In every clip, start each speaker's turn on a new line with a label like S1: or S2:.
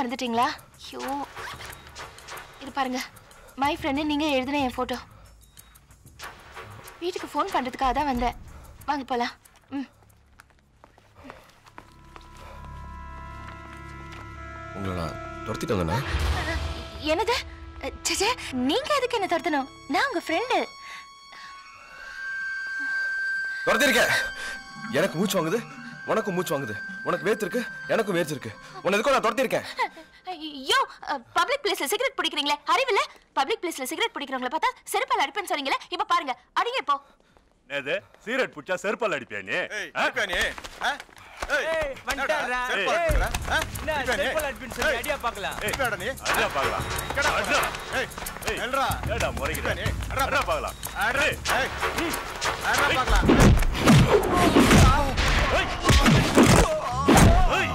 S1: மறந்துட்டீங்களா? ஐயோ, இது பாருங்க, மை ஃப்ரெண்டு நீங்க எழுதின என் போட்டோ. வீட்டுக்கு ஃபோன் பண்றதுக்காக தான் வந்தேன். வாங்க போலாம்.
S2: உங்களை நான் துரத்திட்டு வந்தேன்.
S1: என்னது? சே, நீங்க எதுக்கு என்ன துரத்தணும்? நான் உங்க ஃப்ரெண்டு.
S2: துரத்திருக்க. எனக்கு மூச்சு வாங்குது, உனக்கும் மூச்சு வாங்குது. உனக்கு வேர்த்து இருக்கு, எனக்கும் வேர்த்து இருக்கு. உன்னை எதுக்கும் நான் துரத்திருக்கேன்.
S1: ஐயோ, பப்ளிக் பிளேஸ்ல சிகரெட் பிடிக்கிறீங்களே, அறிவில்ல? பப்ளிக் பிளேஸ்ல சிகரெட் பிடிக்கிறவங்கள பார்த்தா செருப்பால் அடிப்பேன்னு சொன்னீங்களே, இப்ப பாருங்க, அடிங்க இப்போ.
S3: நேது சிகரெட் புடிச்சா செருப்பால் அடிப்பியா நீ?
S4: அடிப்பியா நீ? ஏய் வண்டறா. என்ன செருப்பால் அடிப்பின்னு சொல்லி அடியா பார்க்கலாம்.
S3: அடிடா நீ. அடியா பார்க்கலாம். அடிடா. ஏய் எல்றா. ஏடா முறைக்குற நீ. அடிடா பார்க்கலாம். அடி. ஏய். அடிடா பார்க்கலாம். ஏய். ஏய்.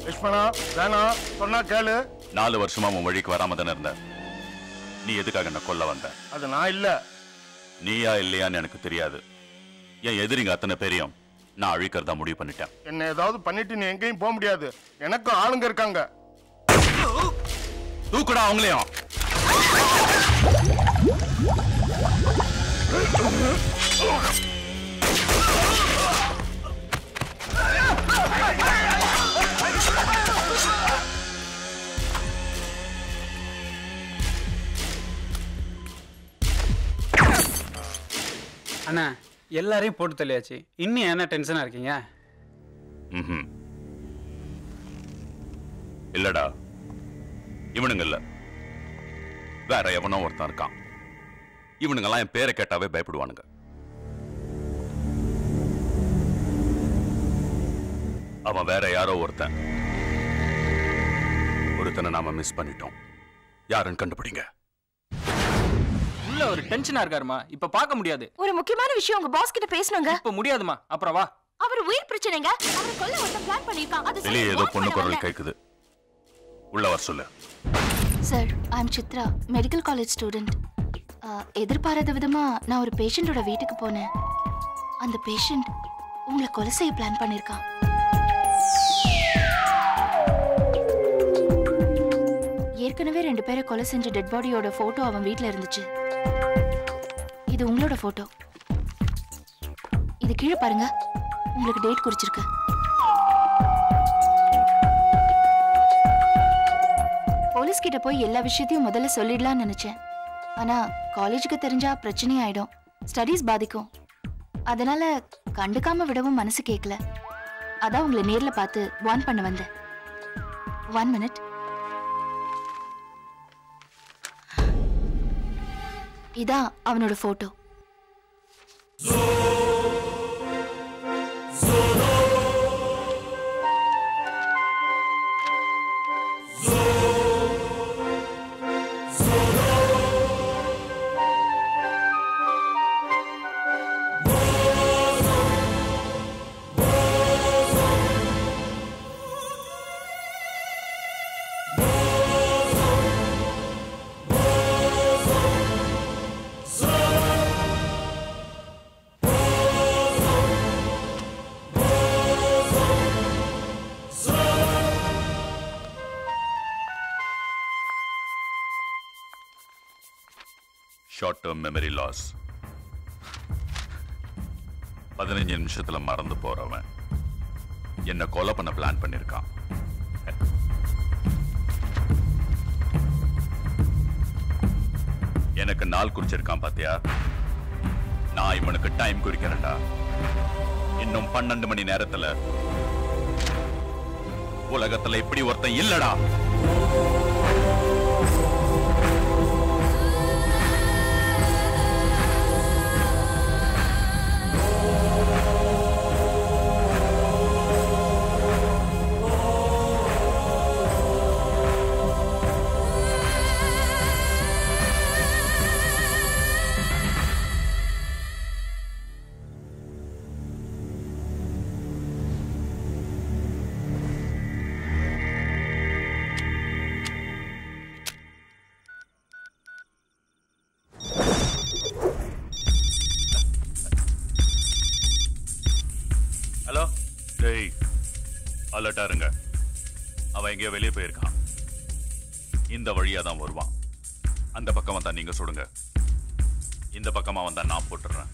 S5: லட்சுமணா, வேணாம் சொன்னா கேளு.
S3: 4 வருஷமா உன் வழிக்கு வராம தானே இருந்த. நீ எதுக்காக என்ன கொல்ல வந்த?
S5: அது நான் இல்ல.
S3: நீயா இல்லையான்னு எனக்கு தெரியாது. என் எதிரிங்க அத்தனை பேரையும் நான் அழிக்கிறதா முடிவு பண்ணிட்டேன்.
S5: என்ன ஏதாவது பண்ணிட்டு நீ எங்கேயும் போக முடியாது. எனக்கு ஆளுங்க இருக்காங்க.
S3: தூக்குடா அவங்களையும்.
S6: அண்ணா, எல்லாரையும் போட்டு தள்ளியாச்சு. இன்னும் என்ன டென்ஷனா இருக்கீங்க?
S3: இல்லடா, இவனுங்க இல்ல, வேற எவனோ ஒருத்தன் இருக்கான். இவனுங்கெல்லாம் என் பேரை கேட்டாவே பயப்படுவானுங்க. அவன் வேற யாரோ ஒருத்தனை நாம மிஸ் பண்ணிட்டோம். யாருன்னு கண்டுபிடிங்க.
S6: உள்ள ஒரு டென்ஷனா இருக்காருமா, இப்ப பார்க்க முடியாது.
S1: ஒரு முக்கியமான விஷயம் உங்க பாஸ் கிட்ட பேசணுங்க.
S6: இப்ப முடியாதுமா, அப்புறம் வா.
S1: அவர் உயிர் பிரச்சனைங்க. அவரை கொல்ல ஒருத்தன் பிளான் பண்ணிருக்கான். அது
S3: வெளியே ஏதோ பொண்ணு குரல் கேக்குது. உள்ள வர சொல்லு.
S1: சார், ஐ அம் சித்ரா, மெடிக்கல் காலேஜ் ஸ்டூடெண்ட். எதிர்பாராத விதமா நான் ஒரு பேஷண்டோட வீட்டுக்கு போனேன். அந்த பேஷண்ட் உங்களை கொலை செய்ய பிளான் பண்ணிருக்கான். ஏற்கனவே 2 பேரை கொலை செஞ்ச டெட் பாடியோட போட்டோ அவன் வீட்ல இருந்துச்சு. இது உங்களோட போட்டோ. இது கீழே பாருங்க, உங்களுக்கு டேட் குறிச்சிருக்கு. போலீஸ் கிட்ட போய் எல்லா விஷயத்தையும் முதல்ல சொல்லிடலாம்னு நினைச்சேன். ஆனா காலேஜுக்கு தெரிஞ்சா பிரச்சனை ஆயிடும், ஸ்டடீஸ் பாதிக்கும். அதனால கண்டுக்காம விடவும் மனசு கேட்கல. அதான் உங்களை நேர்ல பார்த்து வார்ன் பண்ண வந்தேன். 1 மினிட். இதான் அவனோட photo.
S3: Short term memory loss. 15 நிமிஷத்துல மறந்து போறவன் என்ன கொலை பண்ண பிளான் பண்ணிருக்கான். எனக்கு நாள் குறிச்சிருக்கான் பாத்தியா? நான் இவனுக்கு டைம் குறிக்கிறேன்டா. இன்னும் 12 மணி நேரத்துல உலகத்துல இப்படி ஒருத்தன் இல்லடா. அலர்ட்டா இருங்க. அவன் எங்கேயோ வெளியே போயிருக்கான். இந்த வழியா தான் வருவான். அந்த பக்கம் வந்தா நீங்க சுடுங்க, இந்த பக்கமா வந்தா நான் போட்டுறேன்.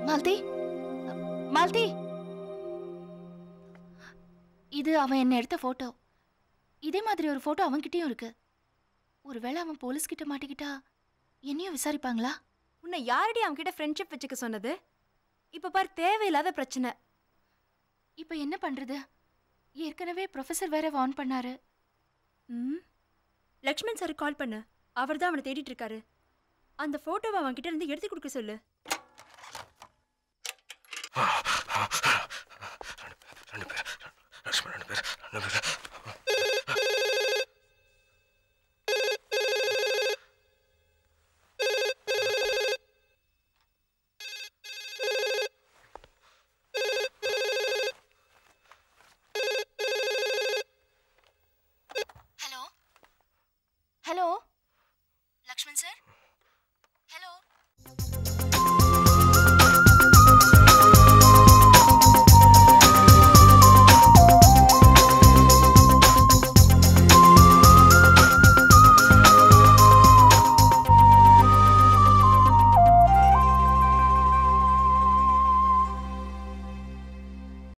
S1: மாலதி, மாலதி, இது அவன் என்ன எடுத்த போட்டோ. இதே மாதிரி ஒரு போட்டோ அவன்கிட்டயும் இருக்கு. ஒருவேளை அவன் போலீஸ் கிட்ட மாட்டிக்கிட்டா என்னையும் விசாரிப்பாங்களா?
S7: உன்னை யாரடி அவன்கிட்ட ஃப்ரெண்ட்ஷிப் வச்சுக்க சொன்னது? இப்ப பார், தேவையில்லாத பிரச்சனை.
S1: இப்ப என்ன பண்றது? ஏற்கனவே ப்ரொஃபசர் வேற வார்ன் பண்ணாரு.
S7: லக்ஷ்மண் சார் கால் பண்ணு, அவர் தான் அவனை தேடிட்டு இருக்காரு. அந்த போட்டோவை அவன்கிட்ட இருந்து எடுத்து கொடுக்க சொல்லு.
S2: ரெண்டு பேர்